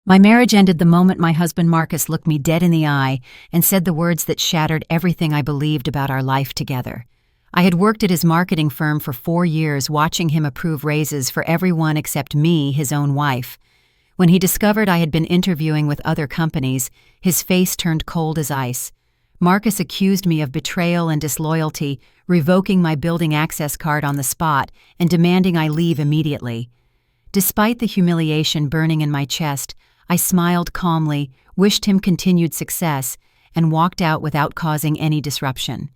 My marriage ended the moment my husband Marcus looked me dead in the eye and said the words that shattered everything I believed about our life together. I had worked at his marketing firm for 4 years, watching him approve raises for everyone except me, his own wife. When he discovered I had been interviewing with other companies, his face turned cold as ice. Marcus accused me of betrayal and disloyalty, revoking my building access card on the spot and demanding I leave immediately. Despite the humiliation burning in my chest, I smiled calmly, wished him continued success, and walked out without causing any disruption.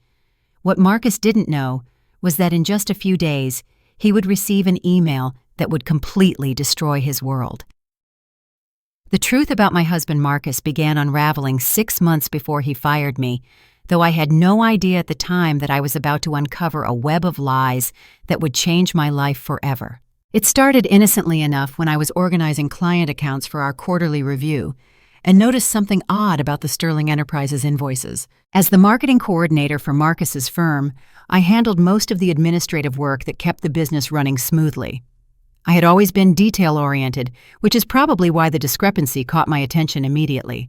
What Marcus didn't know was that in just a few days, he would receive an email that would completely destroy his world. The truth about my husband Marcus began unraveling 6 months before he fired me, though I had no idea at the time that I was about to uncover a web of lies that would change my life forever. It started innocently enough when I was organizing client accounts for our quarterly review and noticed something odd about the Sterling Enterprises invoices. As the marketing coordinator for Marcus's firm, I handled most of the administrative work that kept the business running smoothly. I had always been detail-oriented, which is probably why the discrepancy caught my attention immediately.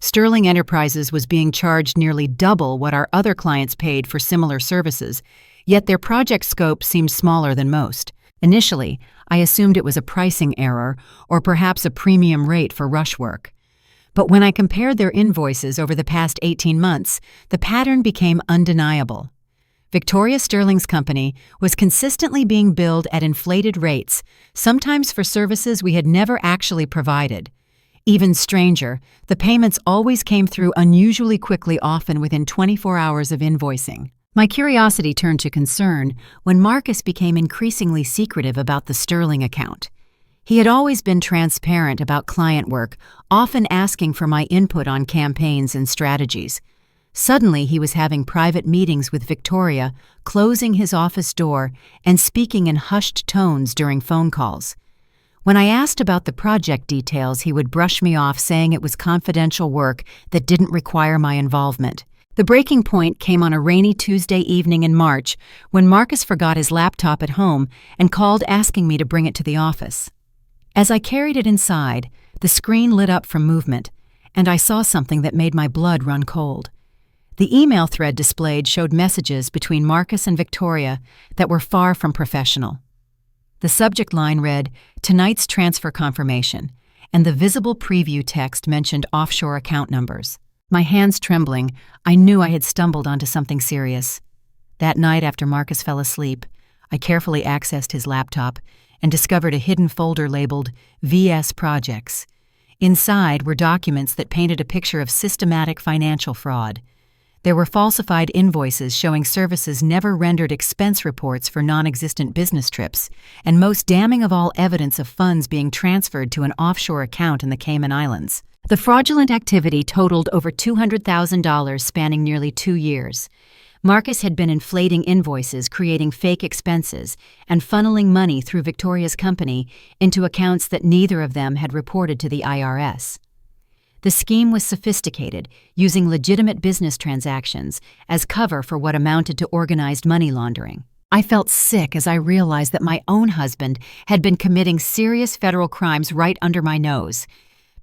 Sterling Enterprises was being charged nearly double what our other clients paid for similar services, yet their project scope seemed smaller than most. Initially, I assumed it was a pricing error or perhaps a premium rate for rush work. But when I compared their invoices over the past 18 months, the pattern became undeniable. Victoria Sterling's company was consistently being billed at inflated rates, sometimes for services we had never actually provided. Even stranger, the payments always came through unusually quickly, often within 24 hours of invoicing. My curiosity turned to concern when Marcus became increasingly secretive about the Sterling account. He had always been transparent about client work, often asking for my input on campaigns and strategies. Suddenly, he was having private meetings with Victoria, closing his office door, and speaking in hushed tones during phone calls. When I asked about the project details, he would brush me off, saying it was confidential work that didn't require my involvement. The breaking point came on a rainy Tuesday evening in March when Marcus forgot his laptop at home and called asking me to bring it to the office. As I carried it inside, the screen lit up from movement, and I saw something that made my blood run cold. The email thread displayed showed messages between Marcus and Victoria that were far from professional. The subject line read, "Tonight's transfer confirmation," and the visible preview text mentioned offshore account numbers. My hands trembling, I knew I had stumbled onto something serious. That night after Marcus fell asleep, I carefully accessed his laptop and discovered a hidden folder labeled VS Projects. Inside were documents that painted a picture of systematic financial fraud. There were falsified invoices showing services never rendered, expense reports for non-existent business trips, and most damning of all, evidence of funds being transferred to an offshore account in the Cayman Islands. The fraudulent activity totaled over $200,000, spanning nearly 2 years. Marcus had been inflating invoices, creating fake expenses, and funneling money through Victoria's company into accounts that neither of them had reported to the IRS. The scheme was sophisticated, using legitimate business transactions as cover for what amounted to organized money laundering. I felt sick as I realized that my own husband had been committing serious federal crimes right under my nose.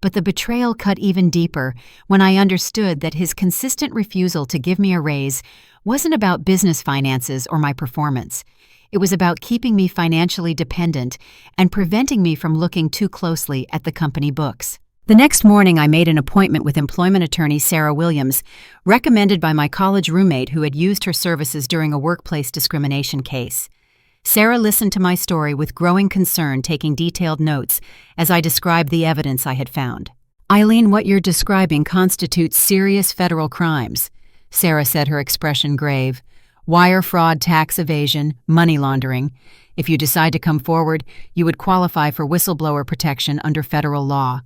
But the betrayal cut even deeper when I understood that his consistent refusal to give me a raise wasn't about business finances or my performance. It was about keeping me financially dependent and preventing me from looking too closely at the company books. The next morning, I made an appointment with employment attorney Sarah Williams, recommended by my college roommate who had used her services during a workplace discrimination case. Sarah listened to my story with growing concern, taking detailed notes as I described the evidence I had found. "Eileen, what you're describing constitutes serious federal crimes," Sarah said, her expression grave. "Wire fraud, tax evasion, money laundering. If you decide to come forward, you would qualify for whistleblower protection under federal law.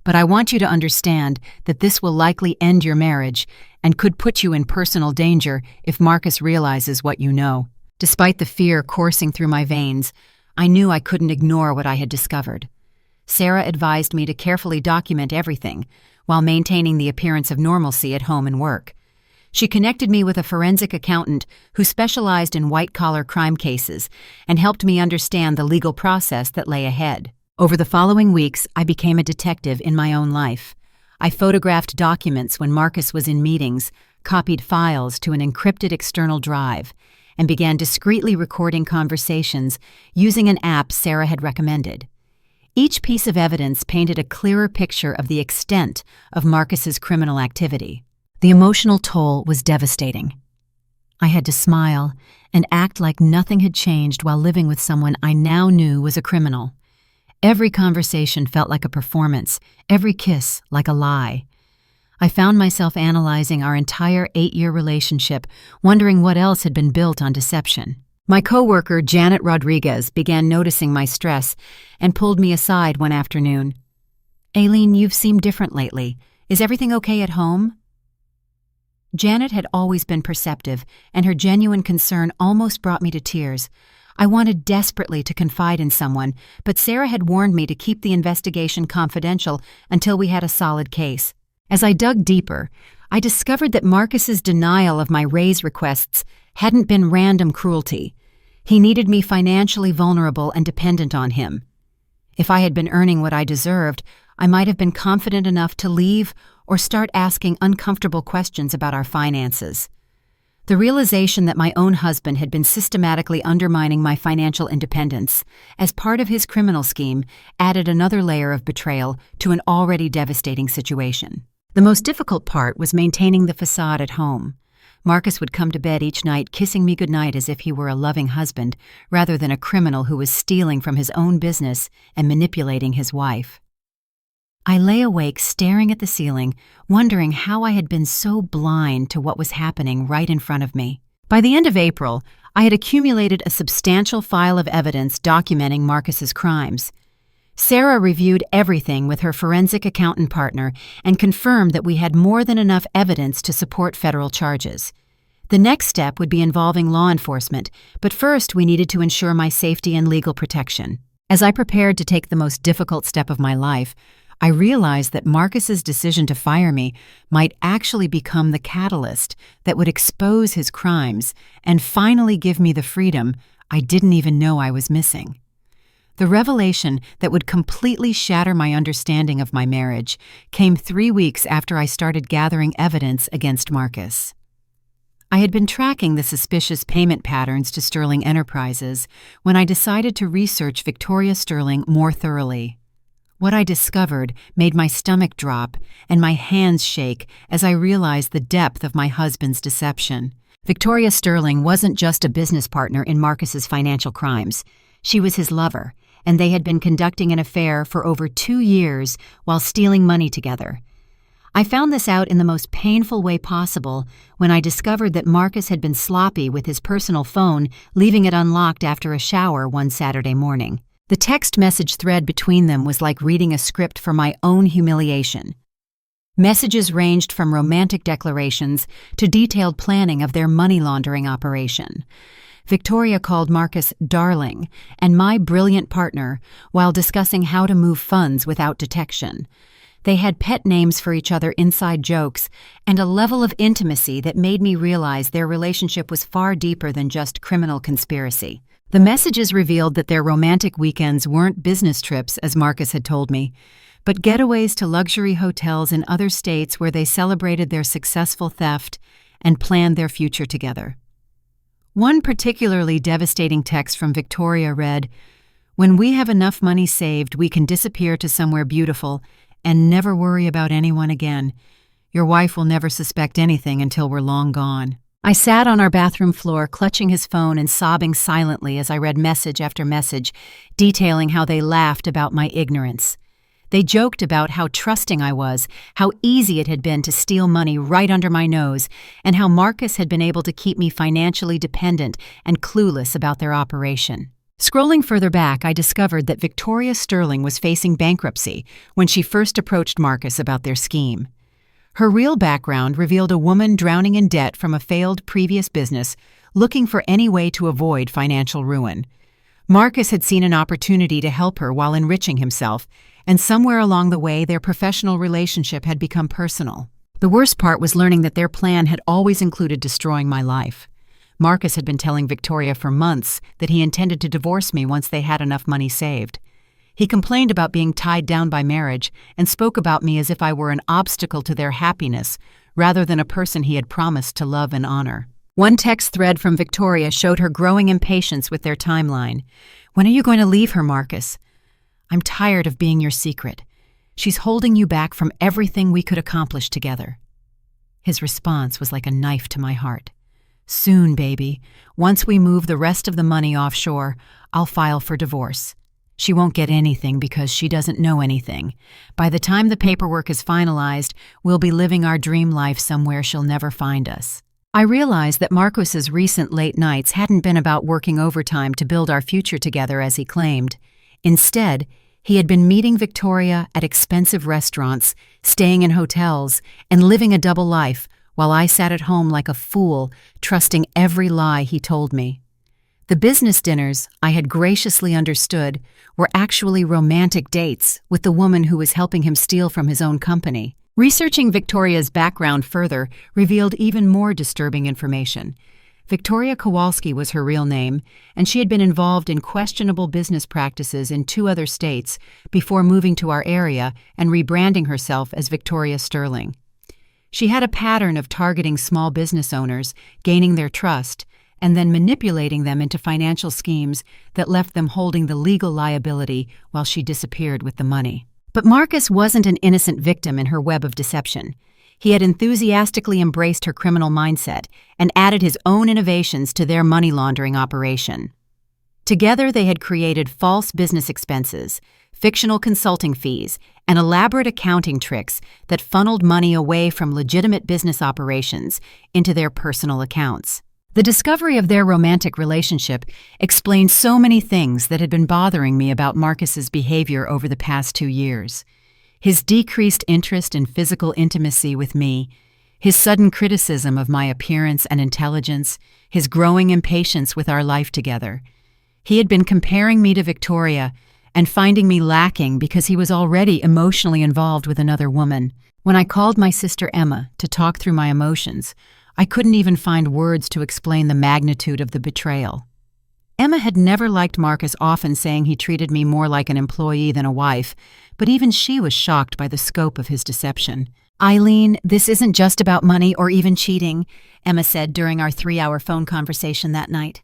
But I want you to understand that this will likely end your marriage and could put you in personal danger if Marcus realizes what you know." Despite the fear coursing through my veins, I knew I couldn't ignore what I had discovered. Sarah advised me to carefully document everything while maintaining the appearance of normalcy at home and work. She connected me with a forensic accountant who specialized in white-collar crime cases and helped me understand the legal process that lay ahead. Over the following weeks, I became a detective in my own life. I photographed documents when Marcus was in meetings, copied files to an encrypted external drive, and began discreetly recording conversations using an app Sarah had recommended. Each piece of evidence painted a clearer picture of the extent of Marcus's criminal activity. The emotional toll was devastating. I had to smile and act like nothing had changed while living with someone I now knew was a criminal. Every conversation felt like a performance, every kiss like a lie. I found myself analyzing our entire 8-year relationship, wondering what else had been built on deception. My coworker, Janet Rodriguez, began noticing my stress and pulled me aside one afternoon. "Aileen, you've seemed different lately. Is everything okay at home?" Janet had always been perceptive, and her genuine concern almost brought me to tears. I wanted desperately to confide in someone, but Sarah had warned me to keep the investigation confidential until we had a solid case. As I dug deeper, I discovered that Marcus's denial of my raise requests hadn't been random cruelty. He needed me financially vulnerable and dependent on him. If I had been earning what I deserved, I might have been confident enough to leave or start asking uncomfortable questions about our finances. The realization that my own husband had been systematically undermining my financial independence as part of his criminal scheme added another layer of betrayal to an already devastating situation. The most difficult part was maintaining the facade at home. Marcus would come to bed each night kissing me goodnight as if he were a loving husband, rather than a criminal who was stealing from his own business and manipulating his wife. I lay awake staring at the ceiling, wondering how I had been so blind to what was happening right in front of me. By the end of April, I had accumulated a substantial file of evidence documenting Marcus's crimes. Sarah reviewed everything with her forensic accountant partner and confirmed that we had more than enough evidence to support federal charges. The next step would be involving law enforcement, but first we needed to ensure my safety and legal protection. As I prepared to take the most difficult step of my life, I realized that Marcus's decision to fire me might actually become the catalyst that would expose his crimes and finally give me the freedom I didn't even know I was missing. The revelation that would completely shatter my understanding of my marriage came 3 weeks after I started gathering evidence against Marcus. I had been tracking the suspicious payment patterns to Sterling Enterprises when I decided to research Victoria Sterling more thoroughly. What I discovered made my stomach drop and my hands shake as I realized the depth of my husband's deception. Victoria Sterling wasn't just a business partner in Marcus's financial crimes. She was his lover, and they had been conducting an affair for over 2 years while stealing money together. I found this out in the most painful way possible when I discovered that Marcus had been sloppy with his personal phone, leaving it unlocked after a shower one Saturday morning. The text message thread between them was like reading a script for my own humiliation. Messages ranged from romantic declarations to detailed planning of their money laundering operation. Victoria called Marcus "darling" and "my brilliant partner" while discussing how to move funds without detection. They had pet names for each other, inside jokes, and a level of intimacy that made me realize their relationship was far deeper than just criminal conspiracy. The messages revealed that their romantic weekends weren't business trips, as Marcus had told me, but getaways to luxury hotels in other states where they celebrated their successful theft and planned their future together. One particularly devastating text from Victoria read, "When we have enough money saved, we can disappear to somewhere beautiful and never worry about anyone again. Your wife will never suspect anything until we're long gone." I sat on our bathroom floor, clutching his phone and sobbing silently as I read message after message, detailing how they laughed about my ignorance. They joked about how trusting I was, how easy it had been to steal money right under my nose, and how Marcus had been able to keep me financially dependent and clueless about their operation. Scrolling further back, I discovered that Victoria Sterling was facing bankruptcy when she first approached Marcus about their scheme. Her real background revealed a woman drowning in debt from a failed previous business, looking for any way to avoid financial ruin. Marcus had seen an opportunity to help her while enriching himself, and somewhere along the way their professional relationship had become personal. The worst part was learning that their plan had always included destroying my life. Marcus had been telling Victoria for months that he intended to divorce me once they had enough money saved. He complained about being tied down by marriage and spoke about me as if I were an obstacle to their happiness rather than a person he had promised to love and honor. One text thread from Victoria showed her growing impatience with their timeline. "When are you going to leave her, Marcus? I'm tired of being your secret. She's holding you back from everything we could accomplish together." His response was like a knife to my heart. "Soon, baby. Once we move the rest of the money offshore, I'll file for divorce. She won't get anything because she doesn't know anything. By the time the paperwork is finalized, we'll be living our dream life somewhere she'll never find us." I realized that Marcus's recent late nights hadn't been about working overtime to build our future together as he claimed. Instead, he had been meeting Victoria at expensive restaurants, staying in hotels, and living a double life while I sat at home like a fool, trusting every lie he told me. The business dinners I had graciously understood were actually romantic dates with the woman who was helping him steal from his own company. Researching Victoria's background further revealed even more disturbing information. Victoria Kowalski was her real name, and she had been involved in questionable business practices in 2 other states before moving to our area and rebranding herself as Victoria Sterling. She had a pattern of targeting small business owners, gaining their trust, and then manipulating them into financial schemes that left them holding the legal liability while she disappeared with the money. But Marcus wasn't an innocent victim in her web of deception. He had enthusiastically embraced her criminal mindset and added his own innovations to their money laundering operation. Together, they had created false business expenses, fictional consulting fees, and elaborate accounting tricks that funneled money away from legitimate business operations into their personal accounts. The discovery of their romantic relationship explained so many things that had been bothering me about Marcus's behavior over the past 2 years. His decreased interest in physical intimacy with me, his sudden criticism of my appearance and intelligence, his growing impatience with our life together. He had been comparing me to Victoria and finding me lacking because he was already emotionally involved with another woman. When I called my sister Emma to talk through my emotions, I couldn't even find words to explain the magnitude of the betrayal. Emma had never liked Marcus, often saying he treated me more like an employee than a wife, but even she was shocked by the scope of his deception. "Eileen, this isn't just about money or even cheating," Emma said during our 3-hour phone conversation that night.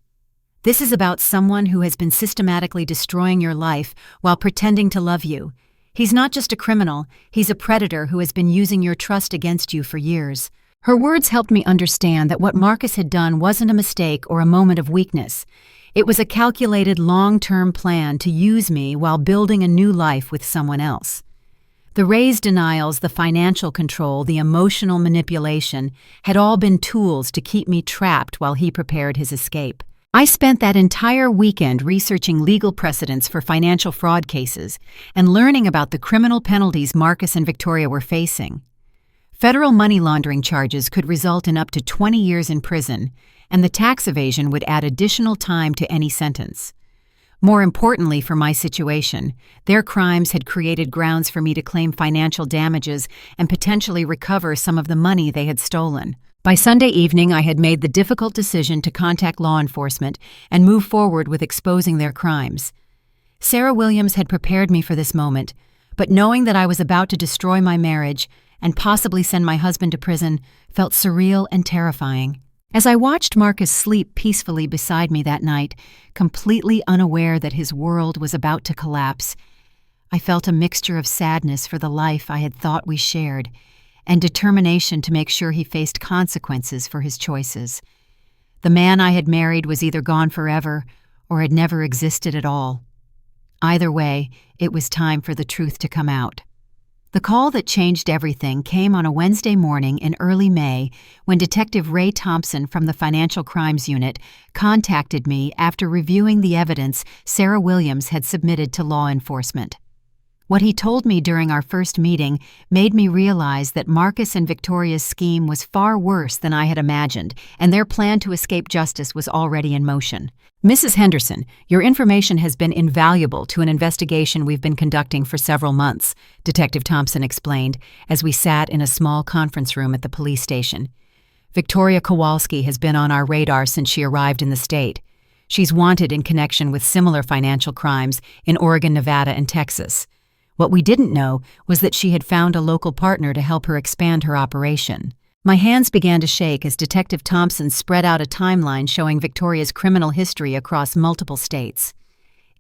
"This is about someone who has been systematically destroying your life while pretending to love you. He's not just a criminal, he's a predator who has been using your trust against you for years." Her words helped me understand that what Marcus had done wasn't a mistake or a moment of weakness. It was a calculated long-term plan to use me while building a new life with someone else. The raised denials, the financial control, the emotional manipulation had all been tools to keep me trapped while he prepared his escape. I spent that entire weekend researching legal precedents for financial fraud cases and learning about the criminal penalties Marcus and Victoria were facing. Federal money laundering charges could result in up to 20 years in prison, and the tax evasion would add additional time to any sentence. More importantly for my situation, their crimes had created grounds for me to claim financial damages and potentially recover some of the money they had stolen. By Sunday evening, I had made the difficult decision to contact law enforcement and move forward with exposing their crimes. Sarah Williams had prepared me for this moment, but knowing that I was about to destroy my marriage and possibly send my husband to prison felt surreal and terrifying. As I watched Marcus sleep peacefully beside me that night, completely unaware that his world was about to collapse, I felt a mixture of sadness for the life I had thought we shared and determination to make sure he faced consequences for his choices. The man I had married was either gone forever or had never existed at all. Either way, it was time for the truth to come out. The call that changed everything came on a Wednesday morning in early May when Detective Ray Thompson from the Financial Crimes Unit contacted me after reviewing the evidence Sarah Williams had submitted to law enforcement. What he told me during our first meeting made me realize that Marcus and Victoria's scheme was far worse than I had imagined, and their plan to escape justice was already in motion. "Mrs. Henderson, your information has been invaluable to an investigation we've been conducting for several months," Detective Thompson explained as we sat in a small conference room at the police station. "Victoria Kowalski has been on our radar since she arrived in the state. She's wanted in connection with similar financial crimes in Oregon, Nevada, and Texas. What we didn't know was that she had found a local partner to help her expand her operation. My hands began to shake as Detective Thompson spread out a timeline showing Victoria's criminal history across multiple states.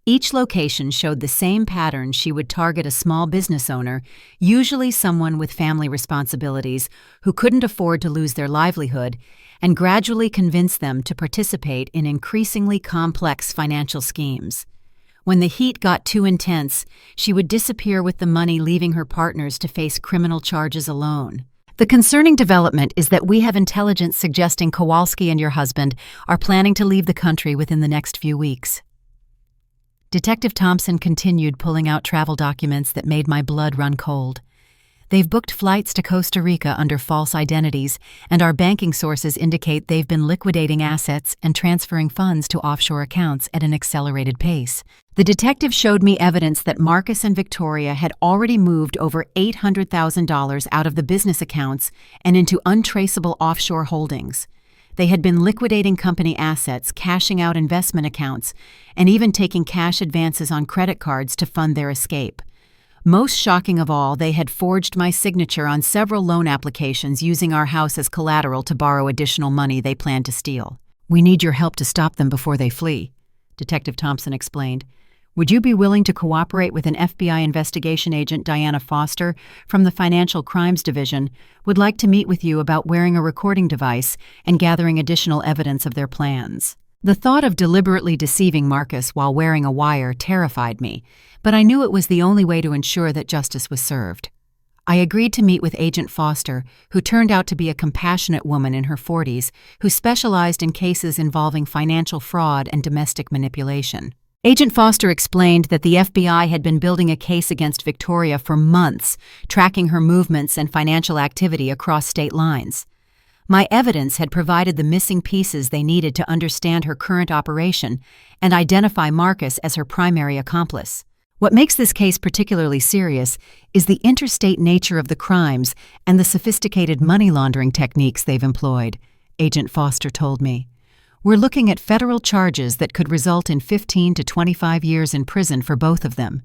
Each location showed the same pattern. She would target a small business owner, usually someone with family responsibilities who couldn't afford to lose their livelihood, and gradually convince them to participate in increasingly complex financial schemes. When the heat got too intense, she would disappear with the money, leaving her partners to face criminal charges alone. The concerning development is that we have intelligence suggesting Kowalski and your husband are planning to leave the country within the next few weeks. Detective Thompson continued pulling out travel documents that made my blood run cold. They've booked flights to Costa Rica under false identities, and our banking sources indicate they've been liquidating assets and transferring funds to offshore accounts at an accelerated pace. The detective showed me evidence that Marcus and Victoria had already moved over $800,000 out of the business accounts and into untraceable offshore holdings. They had been liquidating company assets, cashing out investment accounts, and even taking cash advances on credit cards to fund their escape. Most shocking of all, they had forged my signature on several loan applications using our house as collateral to borrow additional money they planned to steal. "We need your help to stop them before they flee," Detective Thompson explained. "Would you be willing to cooperate with an FBI investigation agent, Diana Foster, from the Financial Crimes Division, would like to meet with you about wearing a recording device and gathering additional evidence of their plans?" The thought of deliberately deceiving Marcus while wearing a wire terrified me, but I knew it was the only way to ensure that justice was served. I agreed to meet with Agent Foster, who turned out to be a compassionate woman in her 40s who specialized in cases involving financial fraud and domestic manipulation. Agent Foster explained that the FBI had been building a case against Victoria for months, tracking her movements and financial activity across state lines. My evidence had provided the missing pieces they needed to understand her current operation and identify Marcus as her primary accomplice. What makes this case particularly serious is the interstate nature of the crimes and the sophisticated money laundering techniques they've employed, Agent Foster told me. "We're looking at federal charges that could result in 15 to 25 years in prison for both of them,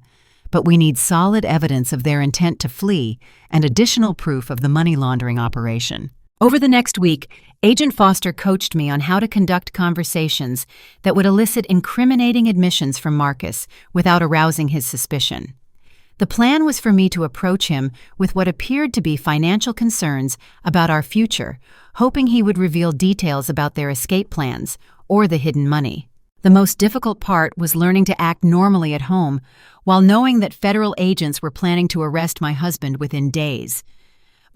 but we need solid evidence of their intent to flee and additional proof of the money laundering operation." Over the next week, Agent Foster coached me on how to conduct conversations that would elicit incriminating admissions from Marcus without arousing his suspicion. The plan was for me to approach him with what appeared to be financial concerns about our future, hoping he would reveal details about their escape plans or the hidden money. The most difficult part was learning to act normally at home while knowing that federal agents were planning to arrest my husband within days.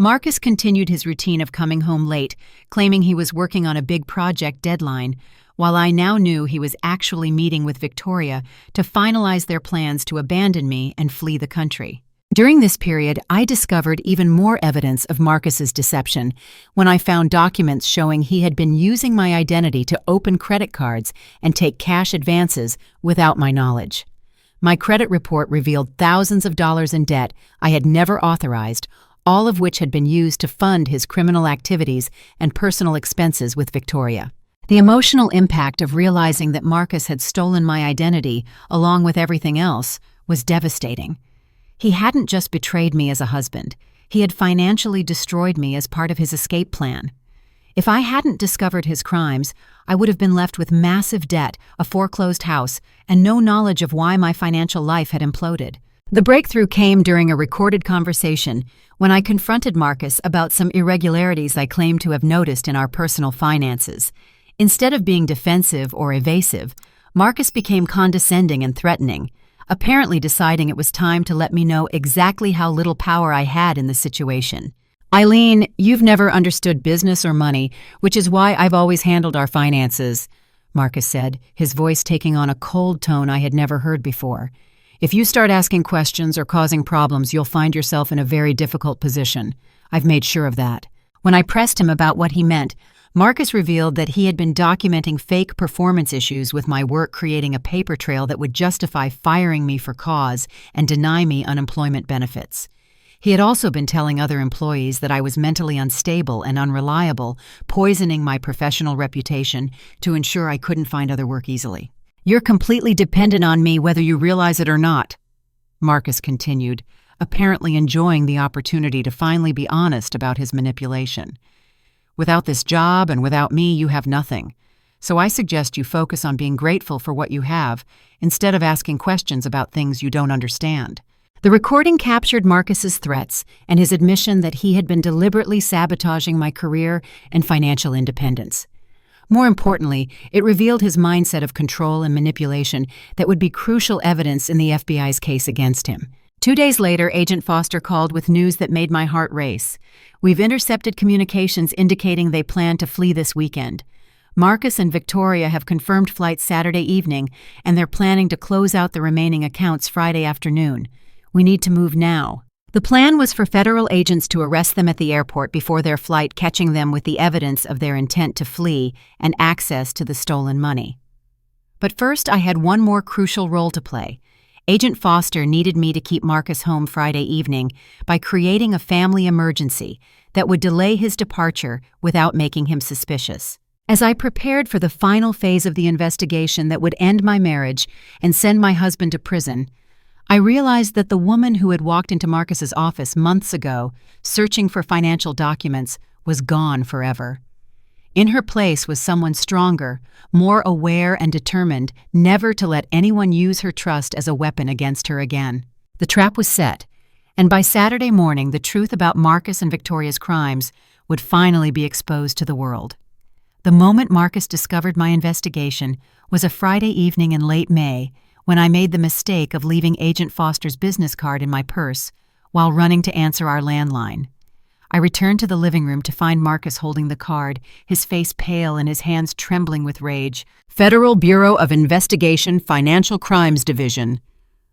Marcus continued his routine of coming home late, claiming he was working on a big project deadline, while I now knew he was actually meeting with Victoria to finalize their plans to abandon me and flee the country. During this period, I discovered even more evidence of Marcus's deception when I found documents showing he had been using my identity to open credit cards and take cash advances without my knowledge. My credit report revealed thousands of dollars in debt I had never authorized, all of which had been used to fund his criminal activities and personal expenses with Victoria. The emotional impact of realizing that Marcus had stolen my identity, along with everything else, was devastating. He hadn't just betrayed me as a husband, he had financially destroyed me as part of his escape plan. If I hadn't discovered his crimes, I would have been left with massive debt, a foreclosed house, and no knowledge of why my financial life had imploded. The breakthrough came during a recorded conversation when I confronted Marcus about some irregularities I claimed to have noticed in our personal finances. Instead of being defensive or evasive, Marcus became condescending and threatening, apparently deciding it was time to let me know exactly how little power I had in the situation. "Eileen, you've never understood business or money, which is why I've always handled our finances," Marcus said, his voice taking on a cold tone I had never heard before. "If you start asking questions or causing problems, you'll find yourself in a very difficult position. I've made sure of that." When I pressed him about what he meant, Marcus revealed that he had been documenting fake performance issues with my work, creating a paper trail that would justify firing me for cause and deny me unemployment benefits. He had also been telling other employees that I was mentally unstable and unreliable, poisoning my professional reputation to ensure I couldn't find other work easily. "You're completely dependent on me whether you realize it or not," Marcus continued, apparently enjoying the opportunity to finally be honest about his manipulation. "Without this job and without me, you have nothing. So I suggest you focus on being grateful for what you have instead of asking questions about things you don't understand." The recording captured Marcus's threats and his admission that he had been deliberately sabotaging my career and financial independence. More importantly, it revealed his mindset of control and manipulation that would be crucial evidence in the FBI's case against him. 2 days later, Agent Foster called with news that made my heart race. "We've intercepted communications indicating they plan to flee this weekend. Marcus and Victoria have confirmed flights Saturday evening, and they're planning to close out the remaining accounts Friday afternoon. We need to move now." The plan was for federal agents to arrest them at the airport before their flight, catching them with the evidence of their intent to flee and access to the stolen money. But first, I had one more crucial role to play. Agent Foster needed me to keep Marcus home Friday evening by creating a family emergency that would delay his departure without making him suspicious. As I prepared for the final phase of the investigation that would end my marriage and send my husband to prison, I realized that the woman who had walked into Marcus's office months ago, searching for financial documents, was gone forever. In her place was someone stronger, more aware and determined never to let anyone use her trust as a weapon against her again. The trap was set, and by Saturday morning the truth about Marcus and Victoria's crimes would finally be exposed to the world. The moment Marcus discovered my investigation was a Friday evening in late May, when I made the mistake of leaving Agent Foster's business card in my purse while running to answer our landline. I returned to the living room to find Marcus holding the card, his face pale and his hands trembling with rage. "Federal Bureau of Investigation, Financial Crimes Division."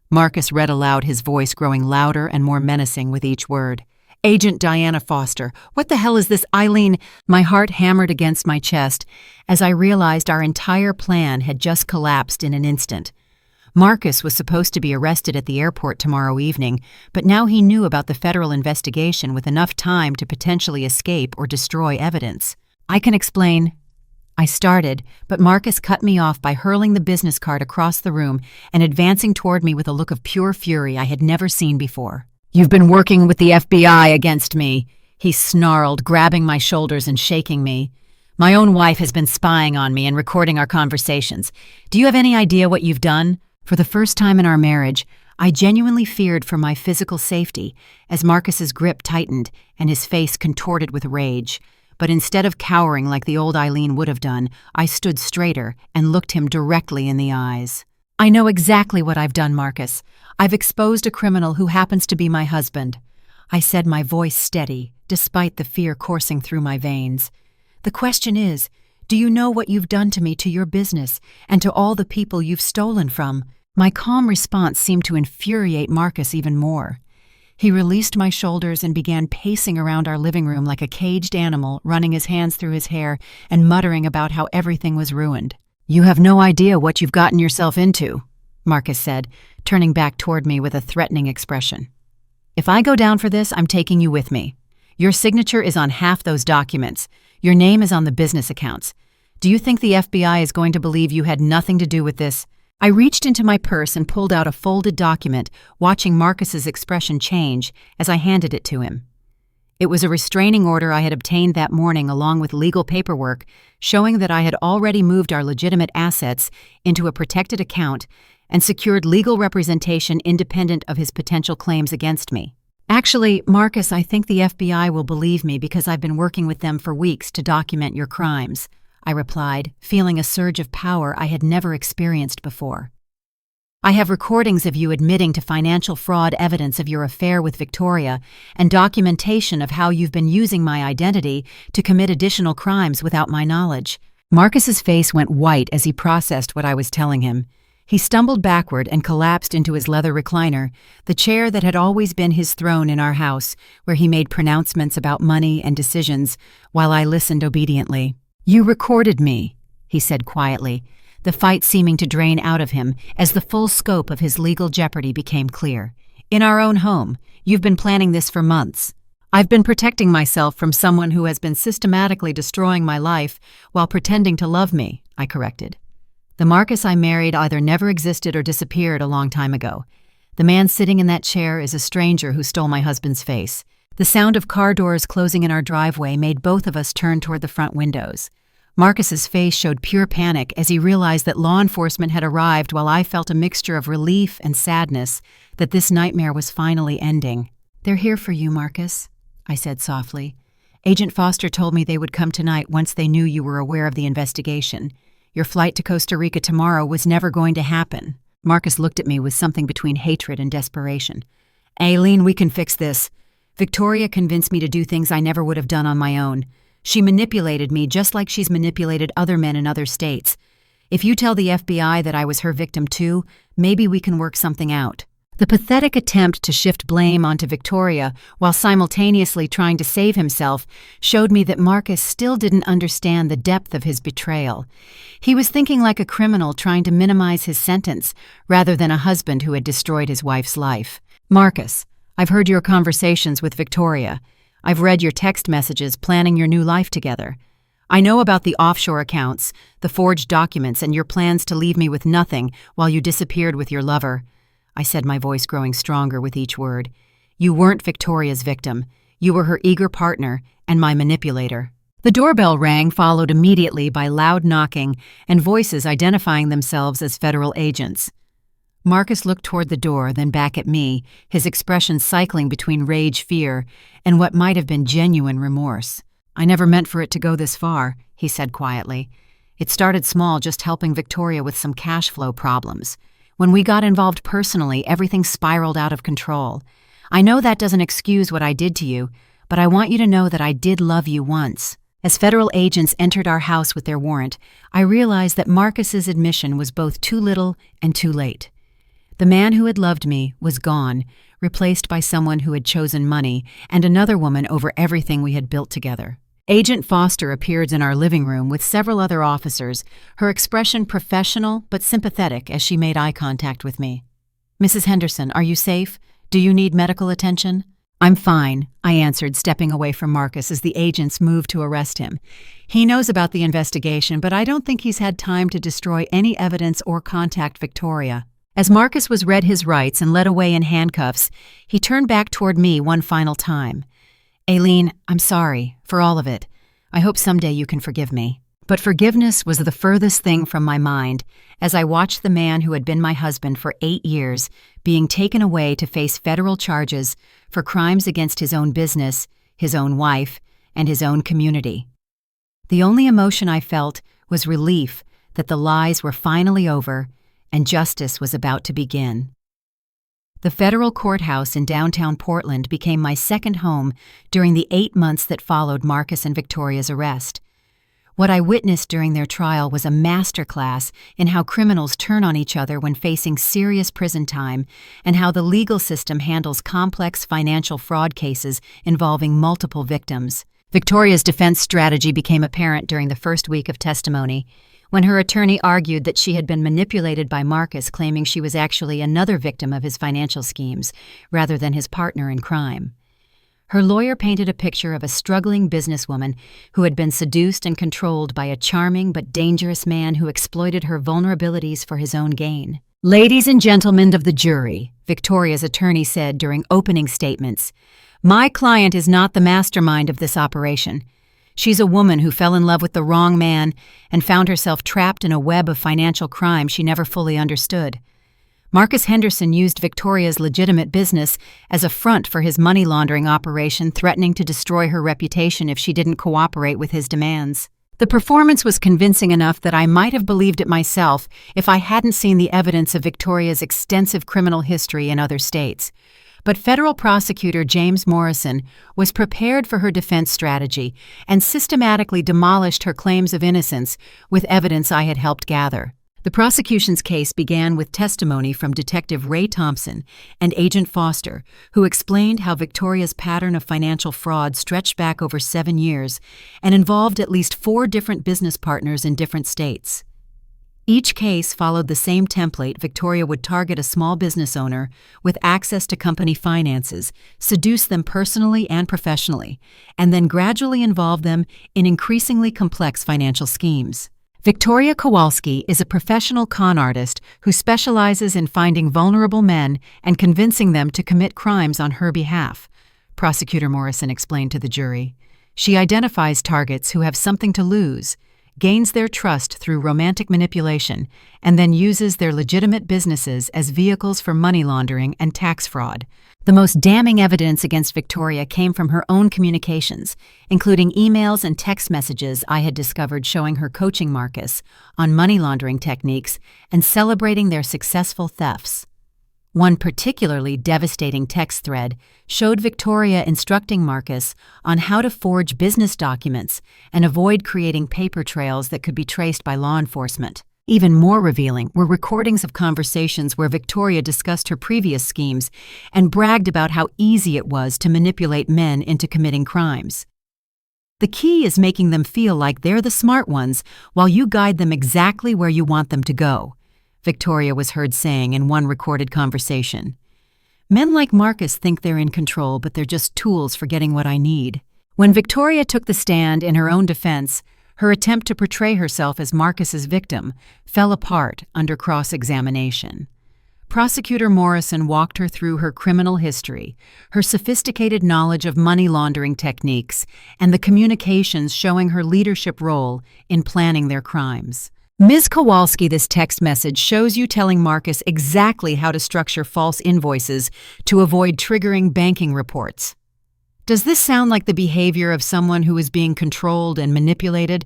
Marcus read aloud, his voice growing louder and more menacing with each word. "Agent Diana Foster, what the hell is this, Eileen?" My heart hammered against my chest as I realized our entire plan had just collapsed in an instant. Marcus was supposed to be arrested at the airport tomorrow evening, but now he knew about the federal investigation with enough time to potentially escape or destroy evidence. "I can explain," I started, but Marcus cut me off by hurling the business card across the room and advancing toward me with a look of pure fury I had never seen before. "You've been working with the FBI against me," he snarled, grabbing my shoulders and shaking me. "My own wife has been spying on me and recording our conversations. Do you have any idea what you've done?" For the first time in our marriage, I genuinely feared for my physical safety as Marcus's grip tightened and his face contorted with rage. But instead of cowering like the old Eileen would have done, I stood straighter and looked him directly in the eyes. "I know exactly what I've done, Marcus. I've exposed a criminal who happens to be my husband," I said, my voice steady, despite the fear coursing through my veins. "The question is, do you know what you've done to me, to your business, and to all the people you've stolen from?" My calm response seemed to infuriate Marcus even more. He released my shoulders and began pacing around our living room like a caged animal, running his hands through his hair and muttering about how everything was ruined. "You have no idea what you've gotten yourself into," Marcus said, turning back toward me with a threatening expression. "If I go down for this, I'm taking you with me. Your signature is on half those documents. Your name is on the business accounts. Do you think the FBI is going to believe you had nothing to do with this?" I reached into my purse and pulled out a folded document, watching Marcus's expression change as I handed it to him. It was a restraining order I had obtained that morning along with legal paperwork showing that I had already moved our legitimate assets into a protected account and secured legal representation independent of his potential claims against me. "Actually, Marcus, I think the FBI will believe me because I've been working with them for weeks to document your crimes," I replied, feeling a surge of power I had never experienced before. "I have recordings of you admitting to financial fraud, evidence of your affair with Victoria, and documentation of how you've been using my identity to commit additional crimes without my knowledge." Marcus's face went white as he processed what I was telling him. He stumbled backward and collapsed into his leather recliner, the chair that had always been his throne in our house, where he made pronouncements about money and decisions while I listened obediently. "You recorded me," he said quietly, the fight seeming to drain out of him as the full scope of his legal jeopardy became clear. In our own home. You've been planning this for months. I've been protecting myself from someone who has been systematically destroying my life while pretending to love me," I corrected. "The Marcus I married either never existed or disappeared a long time ago. The man sitting in that chair is a stranger who stole my husband's face." The sound of car doors closing in our driveway made both of us turn toward the front windows. Marcus's face showed pure panic as he realized that law enforcement had arrived, while I felt a mixture of relief and sadness that this nightmare was finally ending. "They're here for you, Marcus," I said softly. "Agent Foster told me they would come tonight once they knew you were aware of the investigation. Your flight to Costa Rica tomorrow was never going to happen." Marcus looked at me with something between hatred and desperation. "Aileen, we can fix this. Victoria convinced me to do things I never would have done on my own. She manipulated me just like she's manipulated other men in other states. If you tell the FBI that I was her victim too, maybe we can work something out." The pathetic attempt to shift blame onto Victoria while simultaneously trying to save himself showed me that Marcus still didn't understand the depth of his betrayal. He was thinking like a criminal trying to minimize his sentence rather than a husband who had destroyed his wife's life. "Marcus, I've heard your conversations with Victoria. I've read your text messages planning your new life together. I know about the offshore accounts, the forged documents, and your plans to leave me with nothing while you disappeared with your lover," I said, my voice growing stronger with each word. "You weren't Victoria's victim. You were her eager partner and my manipulator." The doorbell rang, followed immediately by loud knocking and voices identifying themselves as federal agents. Marcus looked toward the door, then back at me, his expression cycling between rage, fear, and what might have been genuine remorse. "I never meant for it to go this far," he said quietly. "It started small, just helping Victoria with some cash flow problems. When we got involved personally, everything spiraled out of control. I know that doesn't excuse what I did to you, but I want you to know that I did love you once." As federal agents entered our house with their warrant, I realized that Marcus's admission was both too little and too late. The man who had loved me was gone, replaced by someone who had chosen money and another woman over everything we had built together. Agent Foster appeared in our living room with several other officers, her expression professional but sympathetic as she made eye contact with me. "Mrs. Henderson, are you safe? Do you need medical attention?" "I'm fine," I answered, stepping away from Marcus as the agents moved to arrest him. "He knows about the investigation, but I don't think he's had time to destroy any evidence or contact Victoria." As Marcus was read his rights and led away in handcuffs, he turned back toward me one final time. "Aileen, I'm sorry for all of it. I hope someday you can forgive me." But forgiveness was the furthest thing from my mind as I watched the man who had been my husband for 8 years being taken away to face federal charges for crimes against his own business, his own wife, and his own community. The only emotion I felt was relief that the lies were finally over and justice was about to begin. The federal courthouse in downtown Portland became my second home during the 8 months that followed Marcus and Victoria's arrest. What I witnessed during their trial was a masterclass in how criminals turn on each other when facing serious prison time and how the legal system handles complex financial fraud cases involving multiple victims. Victoria's defense strategy became apparent during the first week of testimony, when her attorney argued that she had been manipulated by Marcus, claiming she was actually another victim of his financial schemes rather than his partner in crime. Her lawyer painted a picture of a struggling businesswoman who had been seduced and controlled by a charming but dangerous man who exploited her vulnerabilities for his own gain. "Ladies and gentlemen of the jury," Victoria's attorney said during opening statements, "my client is not the mastermind of this operation. She's a woman who fell in love with the wrong man and found herself trapped in a web of financial crime she never fully understood. Marcus Henderson used Victoria's legitimate business as a front for his money laundering operation, threatening to destroy her reputation if she didn't cooperate with his demands. The performance was convincing enough that I might have believed it myself if I hadn't seen the evidence of Victoria's extensive criminal history in other states. But federal prosecutor James Morrison was prepared for her defense strategy and systematically demolished her claims of innocence with evidence I had helped gather. The prosecution's case began with testimony from Detective Ray Thompson and Agent Foster, who explained how Victoria's pattern of financial fraud stretched back over 7 years and involved at least 4 different business partners in different states. Each case followed the same template. Victoria would target a small business owner with access to company finances, seduce them personally and professionally, and then gradually involve them in increasingly complex financial schemes. Victoria Kowalski is a professional con artist who specializes in finding vulnerable men and convincing them to commit crimes on her behalf, Prosecutor Morrison explained to the jury. She identifies targets who have something to lose, gains their trust through romantic manipulation, and then uses their legitimate businesses as vehicles for money laundering and tax fraud. The most damning evidence against Victoria came from her own communications, including emails and text messages I had discovered showing her coaching Marcus on money laundering techniques and celebrating their successful thefts. One particularly devastating text thread showed Victoria instructing Marcus on how to forge business documents and avoid creating paper trails that could be traced by law enforcement. Even more revealing were recordings of conversations where Victoria discussed her previous schemes and bragged about how easy it was to manipulate men into committing crimes. The key is making them feel like they're the smart ones while you guide them exactly where you want them to go, Victoria was heard saying in one recorded conversation. Men like Marcus think they're in control, but they're just tools for getting what I need. When Victoria took the stand in her own defense, her attempt to portray herself as Marcus's victim fell apart under cross-examination. Prosecutor Morrison walked her through her criminal history, her sophisticated knowledge of money laundering techniques, and the communications showing her leadership role in planning their crimes. Ms. Kowalski, this text message shows you telling Marcus exactly how to structure false invoices to avoid triggering banking reports. Does this sound like the behavior of someone who is being controlled and manipulated?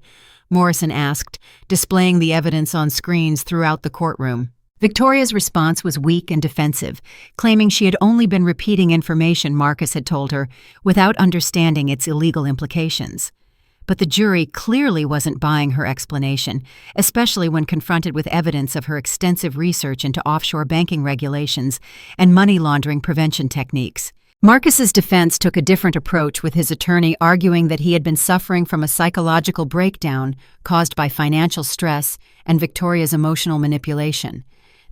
Morrison asked, displaying the evidence on screens throughout the courtroom. Victoria's response was weak and defensive, claiming she had only been repeating information Marcus had told her without understanding its illegal implications. But the jury clearly wasn't buying her explanation, especially when confronted with evidence of her extensive research into offshore banking regulations and money laundering prevention techniques. Marcus's defense took a different approach, with his attorney arguing that he had been suffering from a psychological breakdown caused by financial stress and Victoria's emotional manipulation.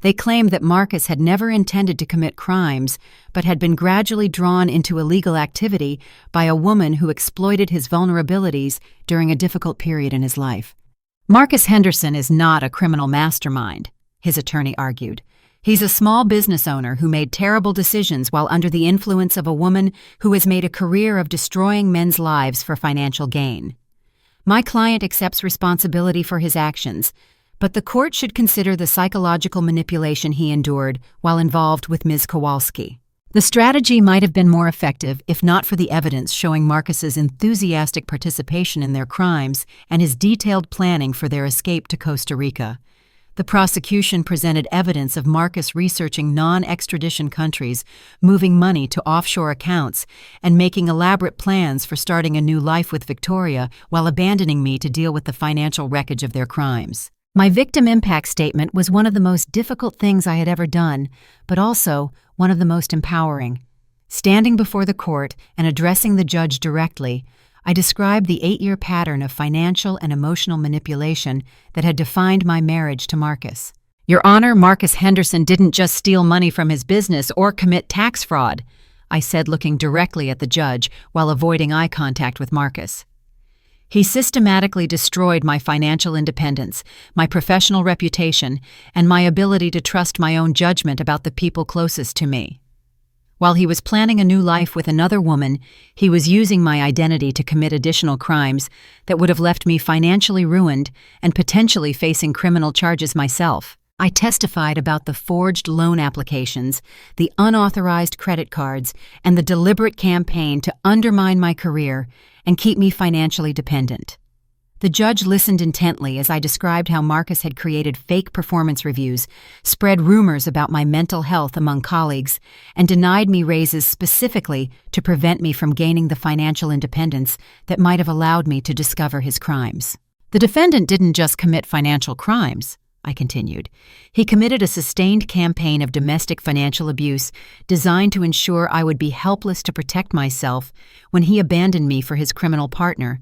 They claimed that Marcus had never intended to commit crimes, but had been gradually drawn into illegal activity by a woman who exploited his vulnerabilities during a difficult period in his life. Marcus Henderson is not a criminal mastermind, his attorney argued. He's a small business owner who made terrible decisions while under the influence of a woman who has made a career of destroying men's lives for financial gain. My client accepts responsibility for his actions, but the court should consider the psychological manipulation he endured while involved with Ms. Kowalski. The strategy might have been more effective if not for the evidence showing Marcus's enthusiastic participation in their crimes and his detailed planning for their escape to Costa Rica. The prosecution presented evidence of Marcus researching non-extradition countries, moving money to offshore accounts, and making elaborate plans for starting a new life with Victoria while abandoning me to deal with the financial wreckage of their crimes. My victim impact statement was one of the most difficult things I had ever done, but also one of the most empowering. Standing before the court and addressing the judge directly, I described the 8-year pattern of financial and emotional manipulation that had defined my marriage to Marcus. Your Honor, Marcus Henderson didn't just steal money from his business or commit tax fraud, I said, looking directly at the judge while avoiding eye contact with Marcus. He systematically destroyed my financial independence, my professional reputation, and my ability to trust my own judgment about the people closest to me. While he was planning a new life with another woman, he was using my identity to commit additional crimes that would have left me financially ruined and potentially facing criminal charges myself. I testified about the forged loan applications, the unauthorized credit cards, and the deliberate campaign to undermine my career and keep me financially dependent. The judge listened intently as I described how Marcus had created fake performance reviews, spread rumors about my mental health among colleagues, and denied me raises specifically to prevent me from gaining the financial independence that might have allowed me to discover his crimes. The defendant didn't just commit financial crimes, I continued. He committed a sustained campaign of domestic financial abuse designed to ensure I would be helpless to protect myself when he abandoned me for his criminal partner.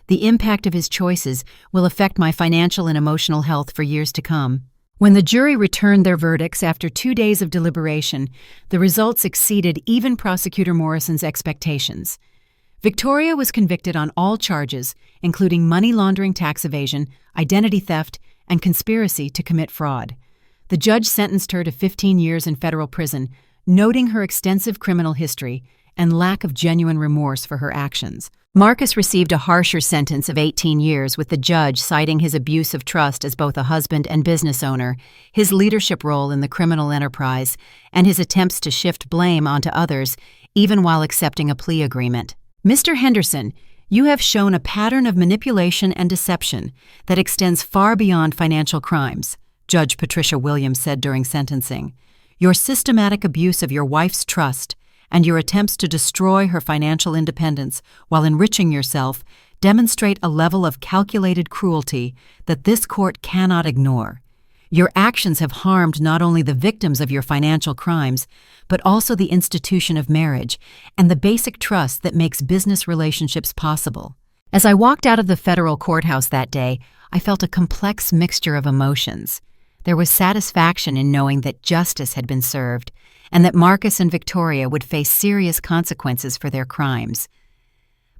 The impact of his choices will affect my financial and emotional health for years to come. When the jury returned their verdicts after 2 days of deliberation, the results exceeded even Prosecutor Morrison's expectations. Victoria was convicted on all charges, including money laundering, tax evasion, identity theft, and conspiracy to commit fraud. The judge sentenced her to 15 years in federal prison, noting her extensive criminal history and lack of genuine remorse for her actions. Marcus received a harsher sentence of 18 years, with the judge citing his abuse of trust as both a husband and business owner, his leadership role in the criminal enterprise, and his attempts to shift blame onto others, even while accepting a plea agreement. Mr. Henderson, you have shown a pattern of manipulation and deception that extends far beyond financial crimes, Judge Patricia Williams said during sentencing. Your systematic abuse of your wife's trust and your attempts to destroy her financial independence while enriching yourself demonstrate a level of calculated cruelty that this court cannot ignore. Your actions have harmed not only the victims of your financial crimes, but also the institution of marriage and the basic trust that makes business relationships possible. As I walked out of the federal courthouse that day, I felt a complex mixture of emotions. There was satisfaction in knowing that justice had been served, and that Marcus and Victoria would face serious consequences for their crimes.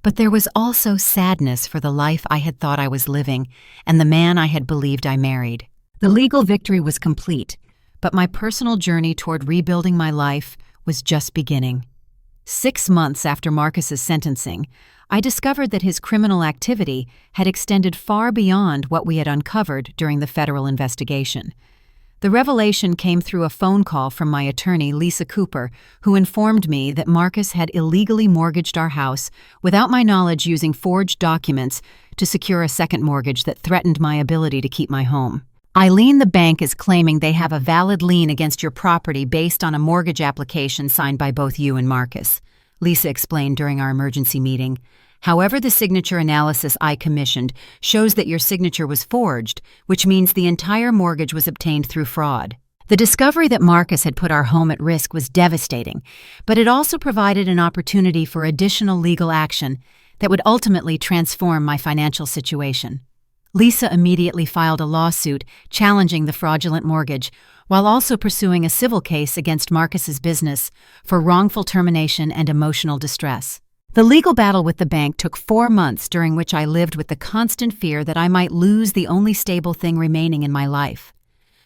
But there was also sadness for the life I had thought I was living and the man I had believed I married. The legal victory was complete, but my personal journey toward rebuilding my life was just beginning. 6 months after Marcus's sentencing, I discovered that his criminal activity had extended far beyond what we had uncovered during the federal investigation. The revelation came through a phone call from my attorney, Lisa Cooper, who informed me that Marcus had illegally mortgaged our house without my knowledge, using forged documents to secure a second mortgage that threatened my ability to keep my home. Eileen, the bank is claiming they have a valid lien against your property based on a mortgage application signed by both you and Marcus, Lisa explained during our emergency meeting. However, the signature analysis I commissioned shows that your signature was forged, which means the entire mortgage was obtained through fraud. The discovery that Marcus had put our home at risk was devastating, but it also provided an opportunity for additional legal action that would ultimately transform my financial situation. Lisa immediately filed a lawsuit challenging the fraudulent mortgage, while also pursuing a civil case against Marcus's business for wrongful termination and emotional distress. The legal battle with the bank took 4 months, during which I lived with the constant fear that I might lose the only stable thing remaining in my life.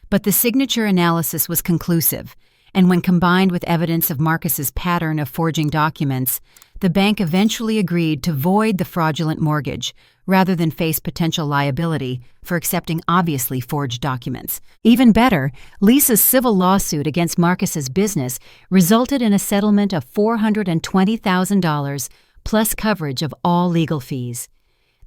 But the signature analysis was conclusive, and when combined with evidence of Marcus's pattern of forging documents, the bank eventually agreed to void the fraudulent mortgage rather than face potential liability for accepting obviously forged documents. Even better, Lisa's civil lawsuit against Marcus's business resulted in a settlement of $420,000 plus coverage of all legal fees.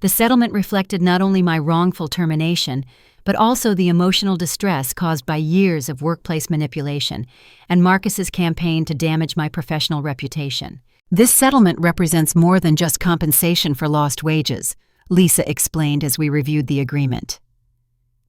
The settlement reflected not only my wrongful termination, but also the emotional distress caused by years of workplace manipulation and Marcus's campaign to damage my professional reputation. This settlement represents more than just compensation for lost wages, Lisa explained as we reviewed the agreement.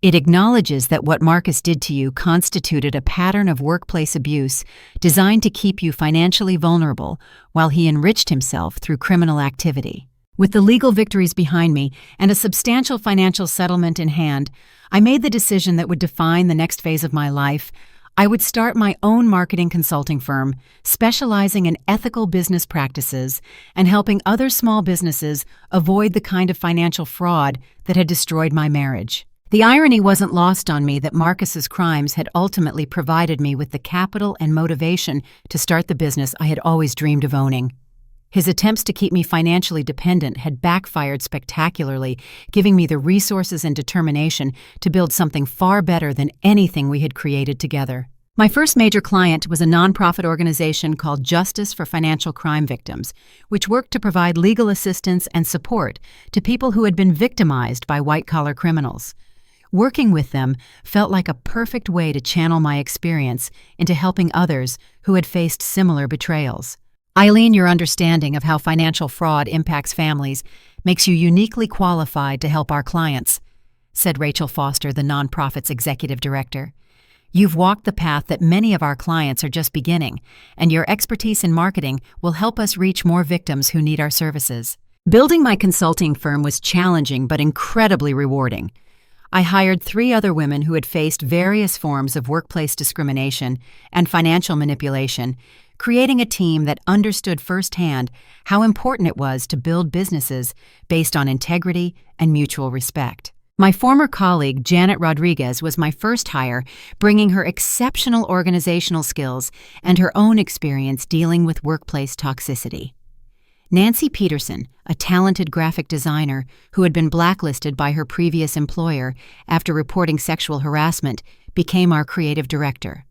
It acknowledges that what Marcus did to you constituted a pattern of workplace abuse designed to keep you financially vulnerable while he enriched himself through criminal activity. With the legal victories behind me and a substantial financial settlement in hand, I made the decision that would define the next phase of my life. I would start my own marketing consulting firm, specializing in ethical business practices and helping other small businesses avoid the kind of financial fraud that had destroyed my marriage. The irony wasn't lost on me that Marcus's crimes had ultimately provided me with the capital and motivation to start the business I had always dreamed of owning. His attempts to keep me financially dependent had backfired spectacularly, giving me the resources and determination to build something far better than anything we had created together. My first major client was a nonprofit organization called Justice for Financial Crime Victims, which worked to provide legal assistance and support to people who had been victimized by white-collar criminals. Working with them felt like a perfect way to channel my experience into helping others who had faced similar betrayals. Eileen, your understanding of how financial fraud impacts families makes you uniquely qualified to help our clients, said Rachel Foster, the nonprofit's executive director. You've walked the path that many of our clients are just beginning, and your expertise in marketing will help us reach more victims who need our services. Building my consulting firm was challenging but incredibly rewarding. I hired 3 other women who had faced various forms of workplace discrimination and financial manipulation, creating a team that understood firsthand how important it was to build businesses based on integrity and mutual respect. My former colleague, Janet Rodriguez, was my first hire, bringing her exceptional organizational skills and her own experience dealing with workplace toxicity. Nancy Peterson, a talented graphic designer who had been blacklisted by her previous employer after reporting sexual harassment, became our creative director.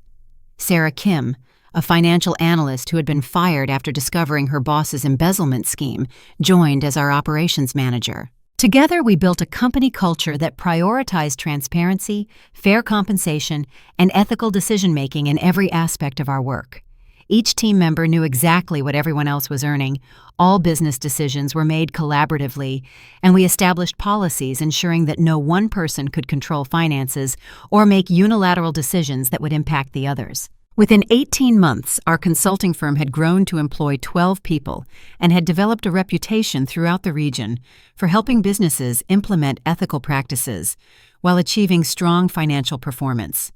Sarah Kim, a financial analyst who had been fired after discovering her boss's embezzlement scheme, joined as our operations manager. Together, we built a company culture that prioritized transparency, fair compensation, and ethical decision-making in every aspect of our work. Each team member knew exactly what everyone else was earning, all business decisions were made collaboratively, and we established policies ensuring that no one person could control finances or make unilateral decisions that would impact the others. Within 18 months, our consulting firm had grown to employ 12 people and had developed a reputation throughout the region for helping businesses implement ethical practices while achieving strong financial performance.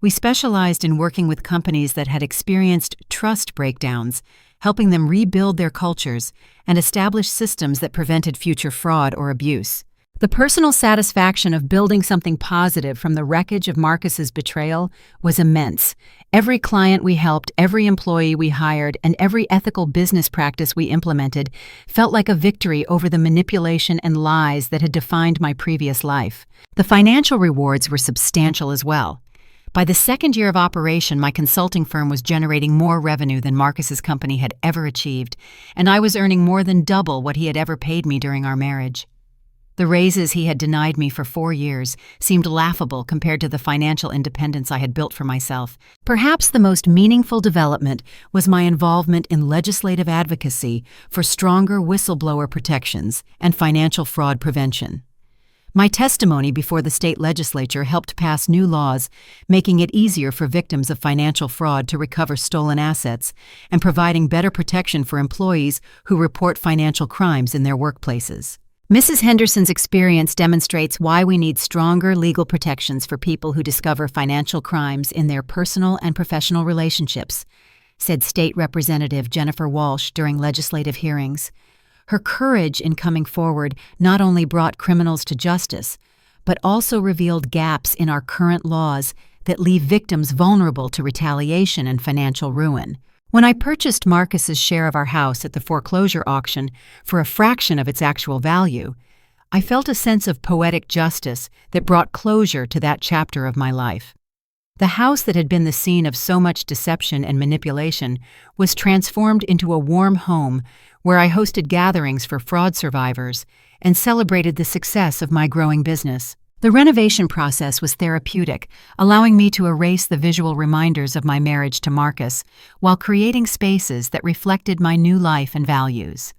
We specialized in working with companies that had experienced trust breakdowns, helping them rebuild their cultures and establish systems that prevented future fraud or abuse. The personal satisfaction of building something positive from the wreckage of Marcus's betrayal was immense. Every client we helped, every employee we hired, and every ethical business practice we implemented felt like a victory over the manipulation and lies that had defined my previous life. The financial rewards were substantial as well. By the 2nd year of operation, my consulting firm was generating more revenue than Marcus's company had ever achieved, and I was earning more than double what he had ever paid me during our marriage. The raises he had denied me for 4 years seemed laughable compared to the financial independence I had built for myself. Perhaps the most meaningful development was my involvement in legislative advocacy for stronger whistleblower protections and financial fraud prevention. My testimony before the state legislature helped pass new laws, making it easier for victims of financial fraud to recover stolen assets and providing better protection for employees who report financial crimes in their workplaces. Mrs. Henderson's experience demonstrates why we need stronger legal protections for people who discover financial crimes in their personal and professional relationships, said State Representative Jennifer Walsh during legislative hearings. Her courage in coming forward not only brought criminals to justice, but also revealed gaps in our current laws that leave victims vulnerable to retaliation and financial ruin. When I purchased Marcus's share of our house at the foreclosure auction for a fraction of its actual value, I felt a sense of poetic justice that brought closure to that chapter of my life. The house that had been the scene of so much deception and manipulation was transformed into a warm home where I hosted gatherings for fraud survivors and celebrated the success of my growing business. The renovation process was therapeutic, allowing me to erase the visual reminders of my marriage to Marcus while creating spaces that reflected my new life and values.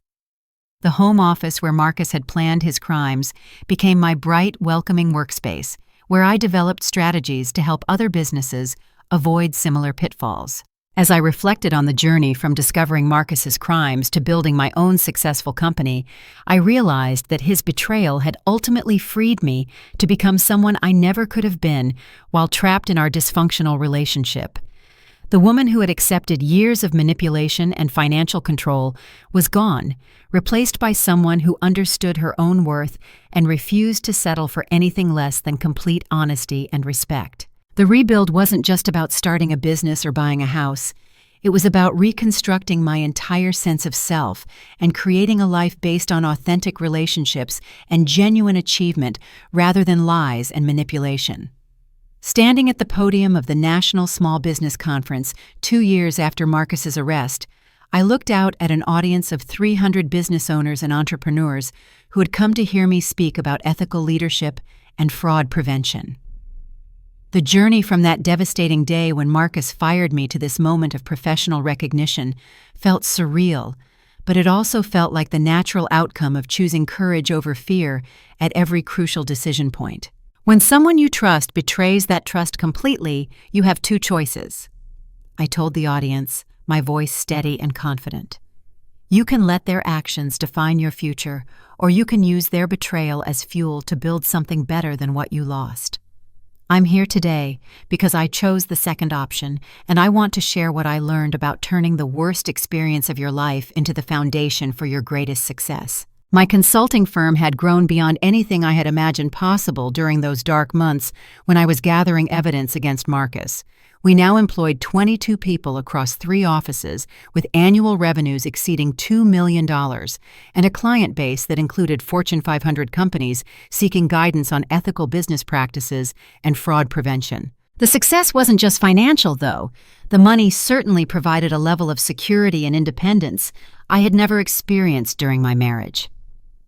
The home office where Marcus had planned his crimes became my bright, welcoming workspace, where I developed strategies to help other businesses avoid similar pitfalls. As I reflected on the journey from discovering Marcus's crimes to building my own successful company, I realized that his betrayal had ultimately freed me to become someone I never could have been while trapped in our dysfunctional relationship. The woman who had accepted years of manipulation and financial control was gone, replaced by someone who understood her own worth and refused to settle for anything less than complete honesty and respect. The rebuild wasn't just about starting a business or buying a house. It was about reconstructing my entire sense of self and creating a life based on authentic relationships and genuine achievement rather than lies and manipulation. Standing at the podium of the National Small Business Conference 2 years after Marcus's arrest, I looked out at an audience of 300 business owners and entrepreneurs who had come to hear me speak about ethical leadership and fraud prevention. The journey from that devastating day when Marcus fired me to this moment of professional recognition felt surreal, but it also felt like the natural outcome of choosing courage over fear at every crucial decision point. When someone you trust betrays that trust completely, you have 2 choices, I told the audience, my voice steady and confident. You can let their actions define your future, or you can use their betrayal as fuel to build something better than what you lost. I'm here today because I chose the second option, and I want to share what I learned about turning the worst experience of your life into the foundation for your greatest success. My consulting firm had grown beyond anything I had imagined possible during those dark months when I was gathering evidence against Marcus. We now employed 22 people across 3 offices with annual revenues exceeding $2 million and a client base that included Fortune 500 companies seeking guidance on ethical business practices and fraud prevention. The success wasn't just financial, though. The money certainly provided a level of security and independence I had never experienced during my marriage.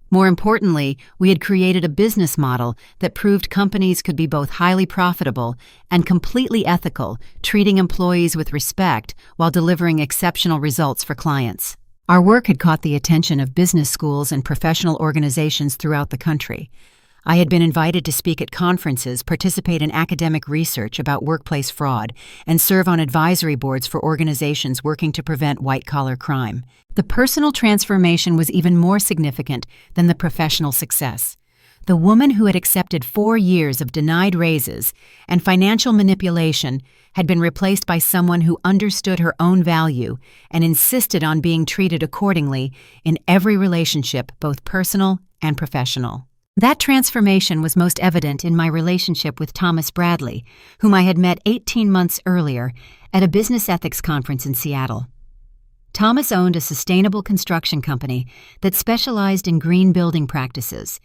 More importantly, we had created a business model that proved companies could be both highly profitable and completely ethical, treating employees with respect while delivering exceptional results for clients. Our work had caught the attention of business schools and professional organizations throughout the country. I had been invited to speak at conferences, participate in academic research about workplace fraud, and serve on advisory boards for organizations working to prevent white-collar crime. The personal transformation was even more significant than the professional success. The woman who had accepted 4 years of denied raises and financial manipulation had been replaced by someone who understood her own value and insisted on being treated accordingly in every relationship, both personal and professional. That transformation was most evident in my relationship with Thomas Bradley, whom I had met 18 months earlier at a business ethics conference in Seattle. Thomas owned a sustainable construction company that specialized in green building practices,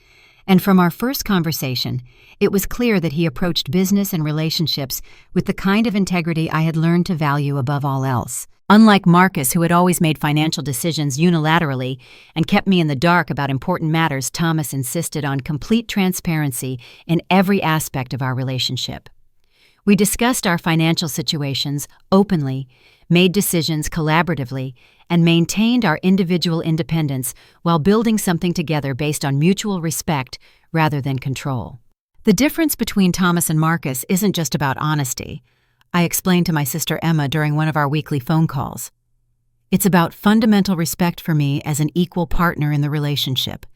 and from our first conversation, it was clear that he approached business and relationships with the kind of integrity I had learned to value above all else. Unlike Marcus, who had always made financial decisions unilaterally and kept me in the dark about important matters, Thomas insisted on complete transparency in every aspect of our relationship. We discussed our financial situations openly, made decisions collaboratively, and maintained our individual independence while building something together based on mutual respect rather than control. The difference between Thomas and Marcus isn't just about honesty, I explained to my sister Emma during one of our weekly phone calls. It's about fundamental respect for me as an equal partner in the relationship.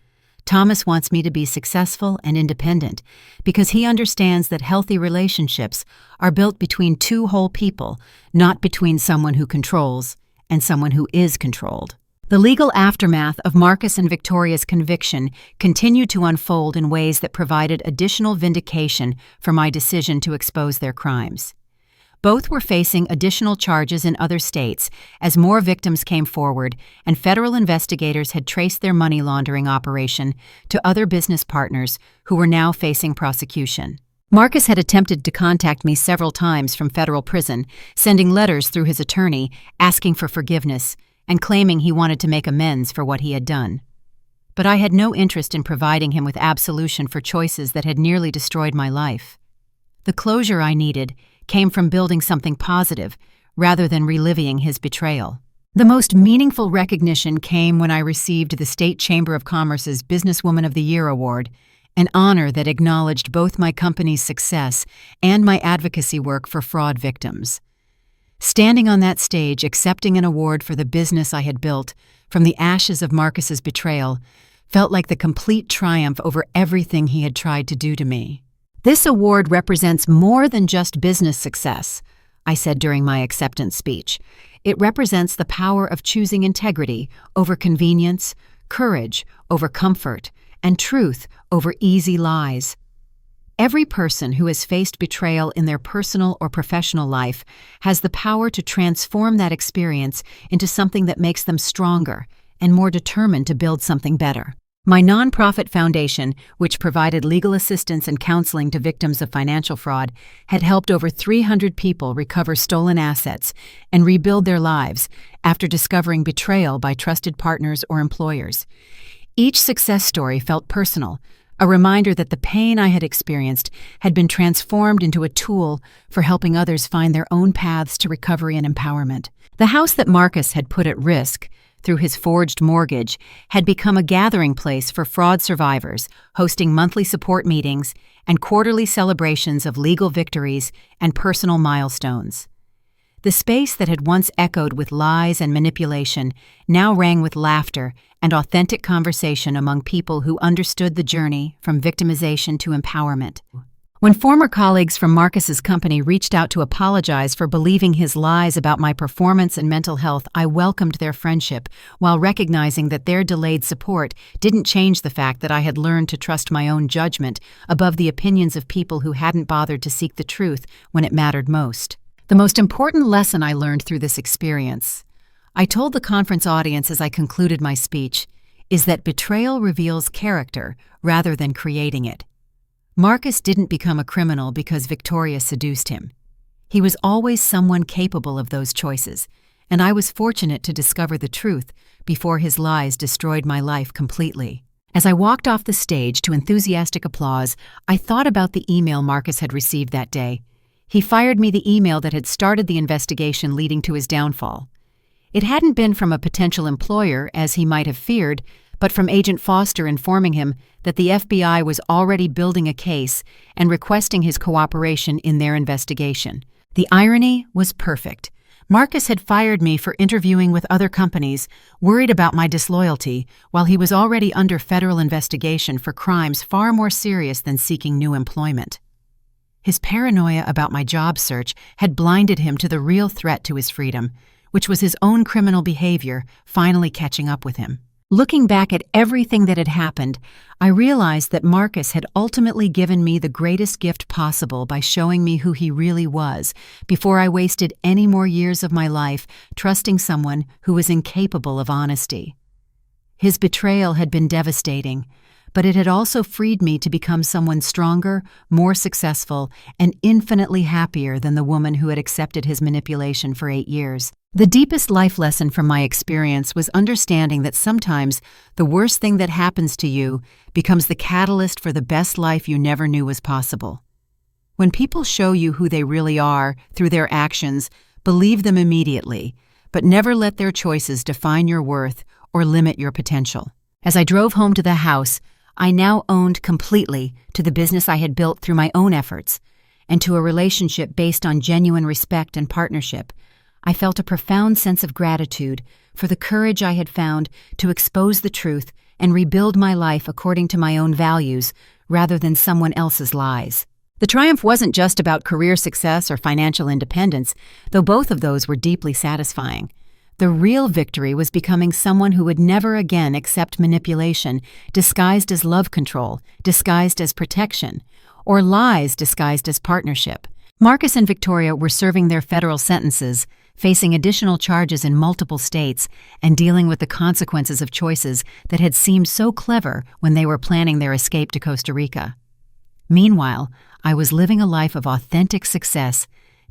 Thomas wants me to be successful and independent because he understands that healthy relationships are built between 2 whole people, not between someone who controls and someone who is controlled. The legal aftermath of Marcus and Victoria's conviction continued to unfold in ways that provided additional vindication for my decision to expose their crimes. Both were facing additional charges in other states as more victims came forward and federal investigators had traced their money laundering operation to other business partners who were now facing prosecution. Marcus had attempted to contact me several times from federal prison, sending letters through his attorney asking for forgiveness and claiming he wanted to make amends for what he had done. But I had no interest in providing him with absolution for choices that had nearly destroyed my life. The closure I needed came from building something positive rather than reliving his betrayal. The most meaningful recognition came when I received the State Chamber of Commerce's Businesswoman of the Year Award, an honor that acknowledged both my company's success and my advocacy work for fraud victims. Standing on that stage, accepting an award for the business I had built from the ashes of Marcus's betrayal felt like the complete triumph over everything he had tried to do to me. This award represents more than just business success, I said during my acceptance speech. It represents the power of choosing integrity over convenience, courage over comfort, and truth over easy lies. Every person who has faced betrayal in their personal or professional life has the power to transform that experience into something that makes them stronger and more determined to build something better. My nonprofit foundation, which provided legal assistance and counseling to victims of financial fraud, had helped over 300 people recover stolen assets and rebuild their lives after discovering betrayal by trusted partners or employers. Each success story felt personal, a reminder that the pain I had experienced had been transformed into a tool for helping others find their own paths to recovery and empowerment. The house that Marcus had put at risk through his forged mortgage had become a gathering place for fraud survivors, hosting monthly support meetings and quarterly celebrations of legal victories and personal milestones. The space that had once echoed with lies and manipulation now rang with laughter and authentic conversation among people who understood the journey from victimization to empowerment. When former colleagues from Marcus's company reached out to apologize for believing his lies about my performance and mental health, I welcomed their friendship, while recognizing that their delayed support didn't change the fact that I had learned to trust my own judgment above the opinions of people who hadn't bothered to seek the truth when it mattered most. The most important lesson I learned through this experience, I told the conference audience as I concluded my speech, is that betrayal reveals character rather than creating it. Marcus didn't become a criminal because Victoria seduced him. He was always someone capable of those choices, and I was fortunate to discover the truth before his lies destroyed my life completely. As I walked off the stage to enthusiastic applause, I thought about the email Marcus had received that day. He fired me the email that had started the investigation leading to his downfall. It hadn't been from a potential employer, as he might have feared, but from Agent Foster informing him that the FBI was already building a case and requesting his cooperation in their investigation. The irony was perfect. Marcus had fired me for interviewing with other companies, worried about my disloyalty, while he was already under federal investigation for crimes far more serious than seeking new employment. His paranoia about my job search had blinded him to the real threat to his freedom, which was his own criminal behavior finally catching up with him. Looking back at everything that had happened, I realized that Marcus had ultimately given me the greatest gift possible by showing me who he really was, before I wasted any more years of my life trusting someone who was incapable of honesty. His betrayal had been devastating, but it had also freed me to become someone stronger, more successful, and infinitely happier than the woman who had accepted his manipulation for 8 years. The deepest life lesson from my experience was understanding that sometimes the worst thing that happens to you becomes the catalyst for the best life you never knew was possible. When people show you who they really are through their actions, believe them immediately, but never let their choices define your worth or limit your potential. As I drove home to the house, I now owned completely to the business I had built through my own efforts, and to a relationship based on genuine respect and partnership. I felt a profound sense of gratitude for the courage I had found to expose the truth and rebuild my life according to my own values rather than someone else's lies. The triumph wasn't just about career success or financial independence, though both of those were deeply satisfying. The real victory was becoming someone who would never again accept manipulation disguised as love control, disguised as protection, or lies disguised as partnership. Marcus and Victoria were serving their federal sentences, facing additional charges in multiple states, and dealing with the consequences of choices that had seemed so clever when they were planning their escape to Costa Rica. Meanwhile, I was living a life of authentic success,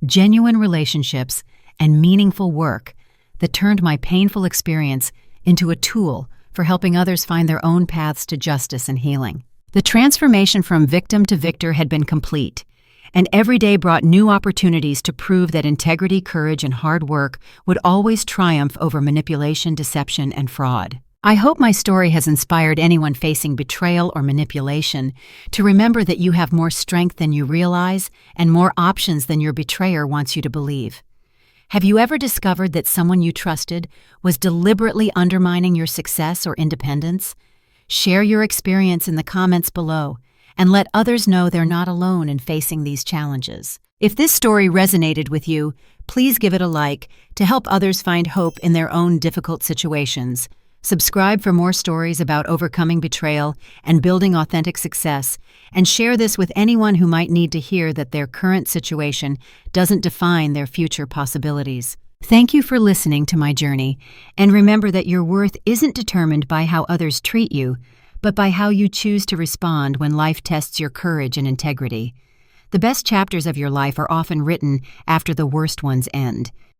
genuine relationships, and meaningful work that turned my painful experience into a tool for helping others find their own paths to justice and healing. The transformation from victim to victor had been complete, and every day brought new opportunities to prove that integrity, courage, and hard work would always triumph over manipulation, deception, and fraud. I hope my story has inspired anyone facing betrayal or manipulation to remember that you have more strength than you realize and more options than your betrayer wants you to believe. Have you ever discovered that someone you trusted was deliberately undermining your success or independence? Share your experience in the comments below, and let others know they're not alone in facing these challenges. If this story resonated with you, please give it a like to help others find hope in their own difficult situations. Subscribe for more stories about overcoming betrayal and building authentic success, and share this with anyone who might need to hear that their current situation doesn't define their future possibilities. Thank you for listening to my journey, and remember that your worth isn't determined by how others treat you, but by how you choose to respond when life tests your courage and integrity. The best chapters of your life are often written after the worst ones end.